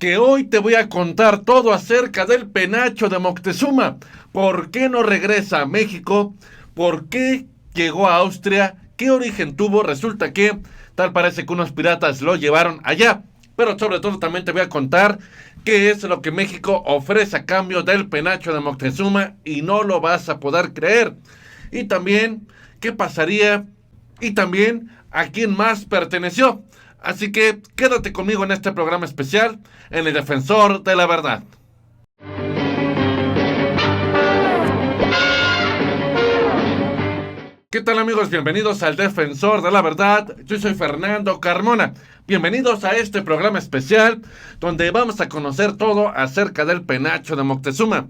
que hoy te voy a contar todo acerca del penacho de Moctezuma. ¿Por qué no regresa a México? ¿Por qué llegó a Austria? ¿Qué origen tuvo? Resulta que tal parece que unos piratas lo llevaron allá. Pero sobre todo también te voy a contar qué es lo que México ofrece a cambio del penacho de Moctezuma y no lo vas a poder creer. Y también qué pasaría y también a quién más perteneció. Así que quédate conmigo en este programa especial en El Defensor de la Verdad. ¿Qué tal amigos? Bienvenidos al Defensor de la Verdad. Yo soy Fernando Carmona. Bienvenidos a este programa especial donde vamos a conocer todo acerca del penacho de Moctezuma.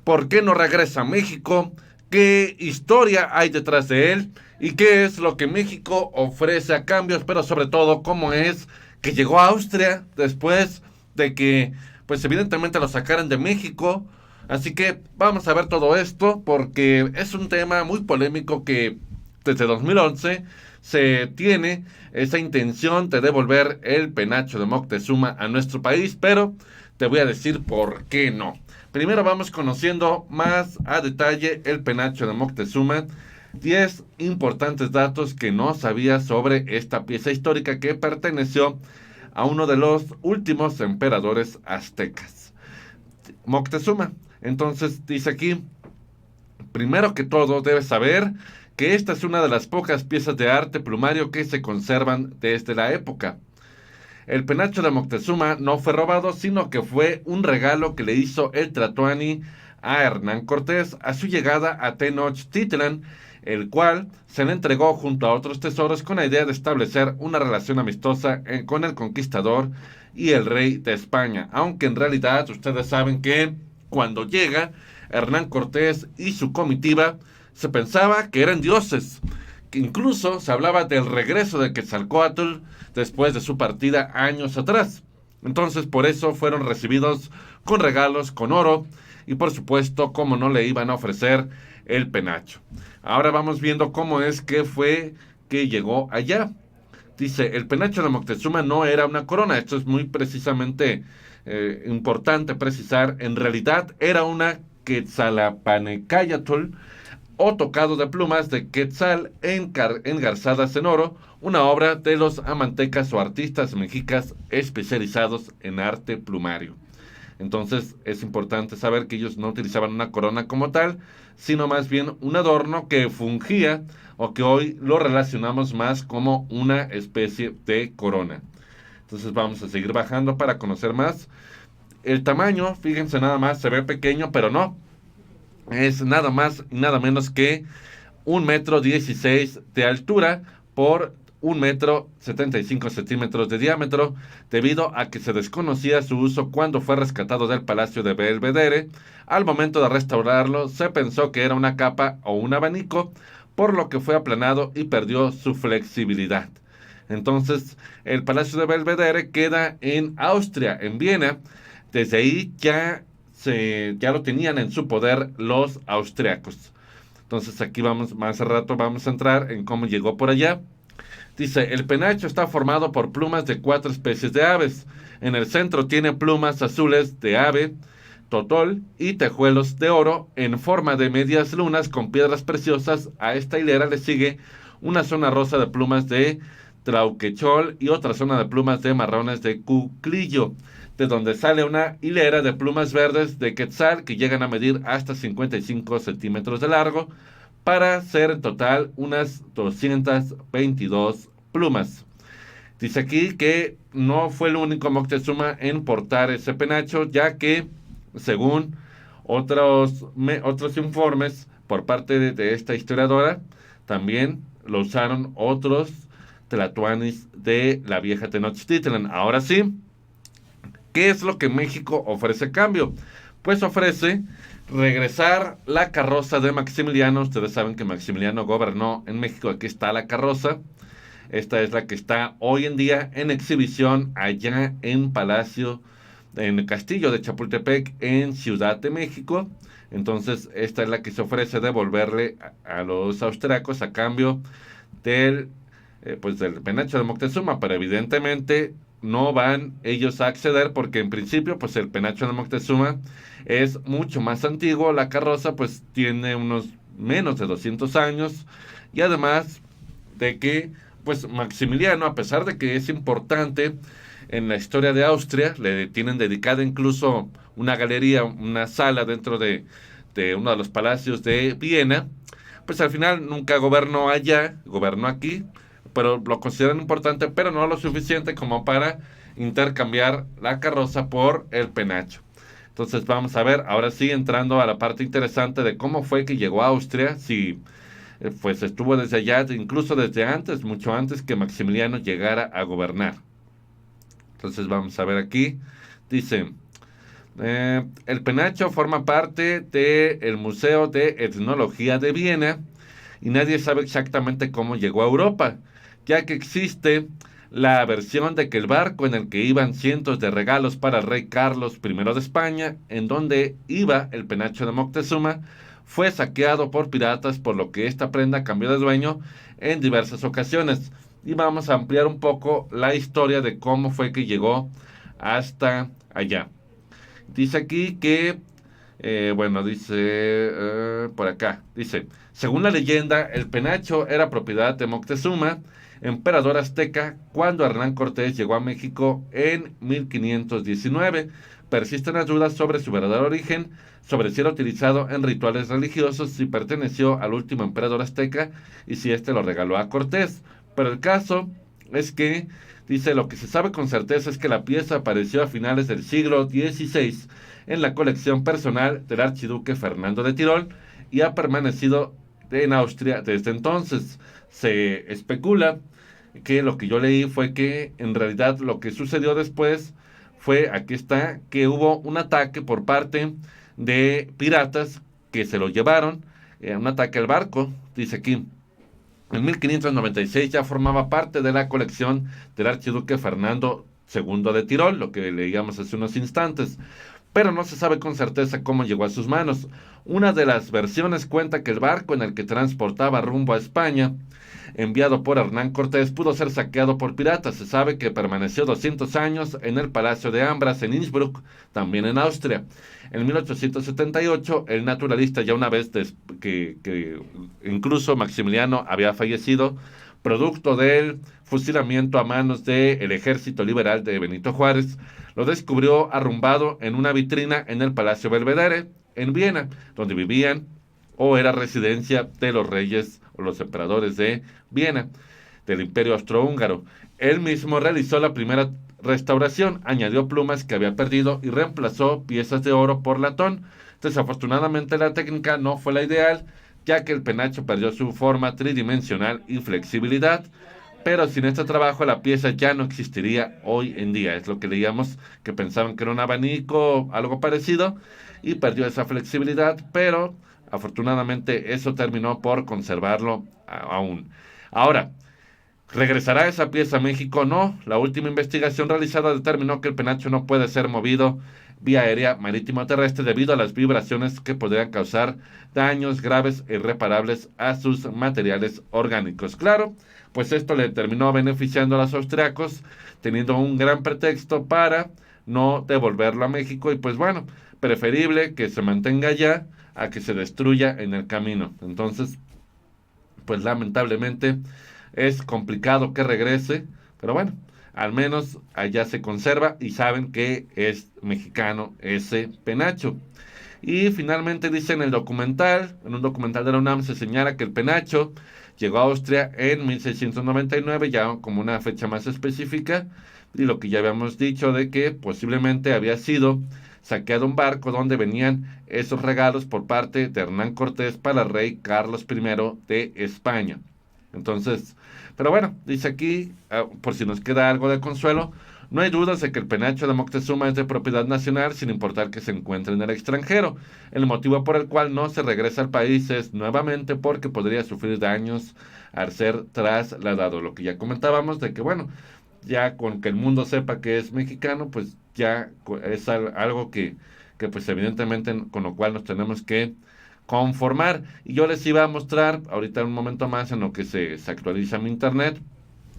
¿Por qué no regresa a México? ¿Qué historia hay detrás de él? ¿Y qué es lo que México ofrece a cambio? Pero sobre todo, cómo es que llegó a Austria después de que, pues evidentemente lo sacaran de México. Así que vamos a ver todo esto porque es un tema muy polémico que desde 2011 se tiene esa intención de devolver el penacho de Moctezuma a nuestro país, pero te voy a decir por qué no. Primero vamos conociendo más a detalle el penacho de Moctezuma. 10 importantes datos que no sabías sobre esta pieza histórica que perteneció a uno de los últimos emperadores aztecas, Moctezuma. Entonces dice aquí, primero que todo debes saber que esta es una de las pocas piezas de arte plumario que se conservan desde la época. El penacho de Moctezuma no fue robado, sino que fue un regalo que le hizo el Tlatoani a Hernán Cortés a su llegada a Tenochtitlan, el cual se le entregó junto a otros tesoros con la idea de establecer una relación amistosa con el conquistador y el rey de España. Aunque en realidad ustedes saben que cuando llega Hernán Cortés y su comitiva se pensaba que eran dioses, que incluso se hablaba del regreso de Quetzalcóatl después de su partida años atrás. Entonces por eso fueron recibidos con regalos, con oro y por supuesto cómo no le iban a ofrecer el penacho. Ahora vamos viendo cómo es que fue que llegó allá. Dice, el penacho de Moctezuma no era una corona. Esto es muy precisamente importante precisar. En realidad era una Quetzalapanecayatl o tocado de plumas de quetzal engarzadas en oro, una obra de los amantecas o artistas mexicas especializados en arte plumario. Entonces es importante saber que ellos no utilizaban una corona como tal, sino más bien un adorno que fungía o que hoy lo relacionamos más como una especie de corona. Entonces vamos a seguir bajando para conocer más. El tamaño, fíjense nada más, se ve pequeño, pero no. Es nada más y nada menos que 1,16 m de altura por 1,75 m de diámetro, debido a que se desconocía su uso cuando fue rescatado del Palacio de Belvedere. Al momento de restaurarlo, se pensó que era una capa o un abanico, por lo que fue aplanado y perdió su flexibilidad. Entonces, el Palacio de Belvedere queda en Austria, en Viena. Desde ahí ya lo tenían en su poder los austriacos. Entonces aquí vamos, más a rato vamos a entrar en cómo llegó por allá. Dice, el penacho está formado por plumas de 4 especies de aves. En el centro tiene plumas azules de ave, totol y tejuelos de oro en forma de medias lunas con piedras preciosas. A esta hilera le sigue una zona rosa de plumas de trauquechol y otra zona de plumas de marrones de cuclillo, de donde sale una hilera de plumas verdes de quetzal que llegan a medir hasta 55 centímetros de largo, para ser en total unas 222 plumas. Dice aquí que no fue el único Moctezuma en portar ese penacho, ya que, según otros informes por parte de esta historiadora, también lo usaron otros tlatoanis de la vieja Tenochtitlan. Ahora sí, ¿qué es lo que México ofrece a cambio? Pues ofrece regresar la carroza de Maximiliano. Ustedes saben que Maximiliano gobernó en México. Aquí está la carroza. Esta es la que está hoy en día en exhibición allá en el Castillo de Chapultepec, en Ciudad de México. Entonces, esta es la que se ofrece devolverle a los austriacos a cambio del penacho de Moctezuma, pero evidentemente no van ellos a acceder porque en principio pues el penacho de Moctezuma es mucho más antiguo, la carroza pues tiene unos menos de 200 años y además de que pues Maximiliano, a pesar de que es importante en la historia de Austria, le tienen dedicada incluso una galería, una sala dentro de uno de los palacios de Viena, pues al final nunca gobernó allá, gobernó aquí, pero lo consideran importante, pero no lo suficiente como para intercambiar la carroza por el penacho. Entonces vamos a ver, ahora sí, entrando a la parte interesante de cómo fue que llegó a Austria, si pues estuvo desde allá, incluso desde antes, mucho antes que Maximiliano llegara a gobernar. Entonces vamos a ver aquí, dice, el penacho forma parte del Museo de Etnología de Viena y nadie sabe exactamente cómo llegó a Europa, ya que existe la versión de que el barco en el que iban cientos de regalos para el rey Carlos I de España, en donde iba el penacho de Moctezuma, fue saqueado por piratas, por lo que esta prenda cambió de dueño en diversas ocasiones. Y vamos a ampliar un poco la historia de cómo fue que llegó hasta allá. Dice aquí que, bueno, dice por acá, dice, según la leyenda, el penacho era propiedad de Moctezuma, emperador azteca, cuando Hernán Cortés llegó a México en 1519. Persisten las dudas sobre su verdadero origen, sobre si era utilizado en rituales religiosos, si perteneció al último emperador azteca y si éste lo regaló a Cortés. Pero el caso es que, dice, lo que se sabe con certeza es que la pieza apareció a finales del siglo XVI en la colección personal del archiduque Fernando de Tirol y ha permanecido en Austria desde entonces. Se especula que lo que yo leí fue que en realidad lo que sucedió después fue, aquí está, que hubo un ataque por parte de piratas que se lo llevaron, un ataque al barco, dice aquí. En 1596 ya formaba parte de la colección del archiduque Fernando II de Tirol, lo que leíamos hace unos instantes, pero no se sabe con certeza cómo llegó a sus manos. Una de las versiones cuenta que el barco en el que transportaba rumbo a España, enviado por Hernán Cortés, pudo ser saqueado por piratas. Se sabe que permaneció 200 años en el Palacio de Ambras en Innsbruck, también en Austria. En 1878, el naturalista, ya una vez que incluso Maximiliano había fallecido, producto del fusilamiento a manos del Ejército Liberal de Benito Juárez, lo descubrió arrumbado en una vitrina en el Palacio Belvedere, en Viena, donde vivían o era residencia de los reyes o los emperadores de Viena, del Imperio Austrohúngaro. Él mismo realizó la primera restauración, añadió plumas que había perdido y reemplazó piezas de oro por latón. Desafortunadamente la técnica no fue la ideal, ya que el penacho perdió su forma tridimensional y flexibilidad, pero sin este trabajo la pieza ya no existiría hoy en día. Es lo que leíamos, que pensaban que era un abanico, algo parecido, y perdió esa flexibilidad, pero afortunadamente eso terminó por conservarlo aún. Ahora, ¿regresará esa pieza a México? No. La última investigación realizada determinó que el penacho no puede ser movido vía aérea, marítimo o terrestre debido a las vibraciones que podrían causar daños graves e irreparables a sus materiales orgánicos. Claro, pues esto le terminó beneficiando a los austriacos, teniendo un gran pretexto para no devolverlo a México y pues bueno, preferible que se mantenga allá a que se destruya en el camino. Entonces, pues lamentablemente es complicado que regrese, pero bueno, al menos allá se conserva y saben que es mexicano ese penacho. Y finalmente dice en el documental, en un documental de la UNAM se señala que el penacho llegó a Austria en 1699, ya como una fecha más específica, y lo que ya habíamos dicho de que posiblemente había sido saqueado un barco donde venían esos regalos por parte de Hernán Cortés para el rey Carlos I de España. Entonces, pero bueno, dice aquí, por si nos queda algo de consuelo, no hay dudas de que el penacho de Moctezuma es de propiedad nacional sin importar que se encuentre en el extranjero. El motivo por el cual no se regresa al país es nuevamente porque podría sufrir daños al ser trasladado. Lo que ya comentábamos de que bueno, ya con que el mundo sepa que es mexicano, pues ya es algo que pues evidentemente con lo cual nos tenemos que conformar. Y yo les iba a mostrar ahorita un momento más en lo que se actualiza mi internet,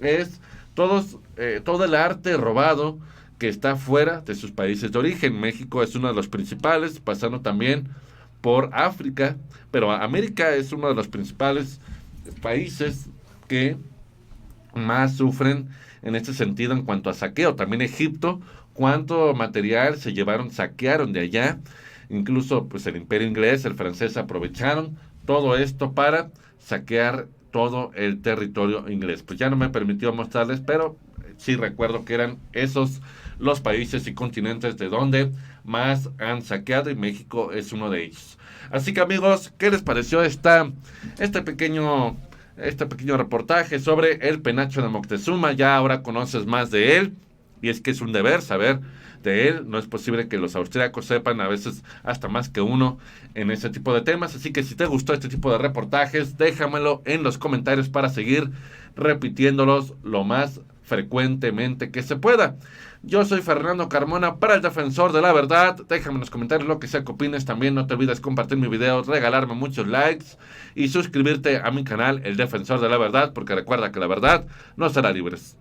es todo el arte robado que está fuera de sus países de origen. México es uno de los principales, pasando también por África, pero América es uno de los principales países que más sufren en este sentido en cuanto a saqueo. También Egipto, cuánto material se llevaron, saquearon de allá. Incluso pues el imperio inglés, el francés aprovecharon todo esto para saquear todo el territorio inglés. Pues ya no me permitió mostrarles, pero sí recuerdo que eran esos los países y continentes de donde más han saqueado y México es uno de ellos. Así que amigos, ¿qué les pareció este pequeño este pequeño reportaje sobre el penacho de Moctezuma? Ya ahora conoces más de él y es que es un deber saber de él. No es posible que los austríacos sepan a veces hasta más que uno en ese tipo de temas. Así que si te gustó este tipo de reportajes, déjamelo en los comentarios para seguir repitiéndolos lo más frecuentemente que se pueda. Yo soy Fernando Carmona para el Defensor de la Verdad. Déjame en los comentarios lo que sea que opines. También no te olvides compartir mi video, regalarme muchos likes y suscribirte a mi canal El Defensor de la Verdad, porque recuerda que la verdad nos hará libres.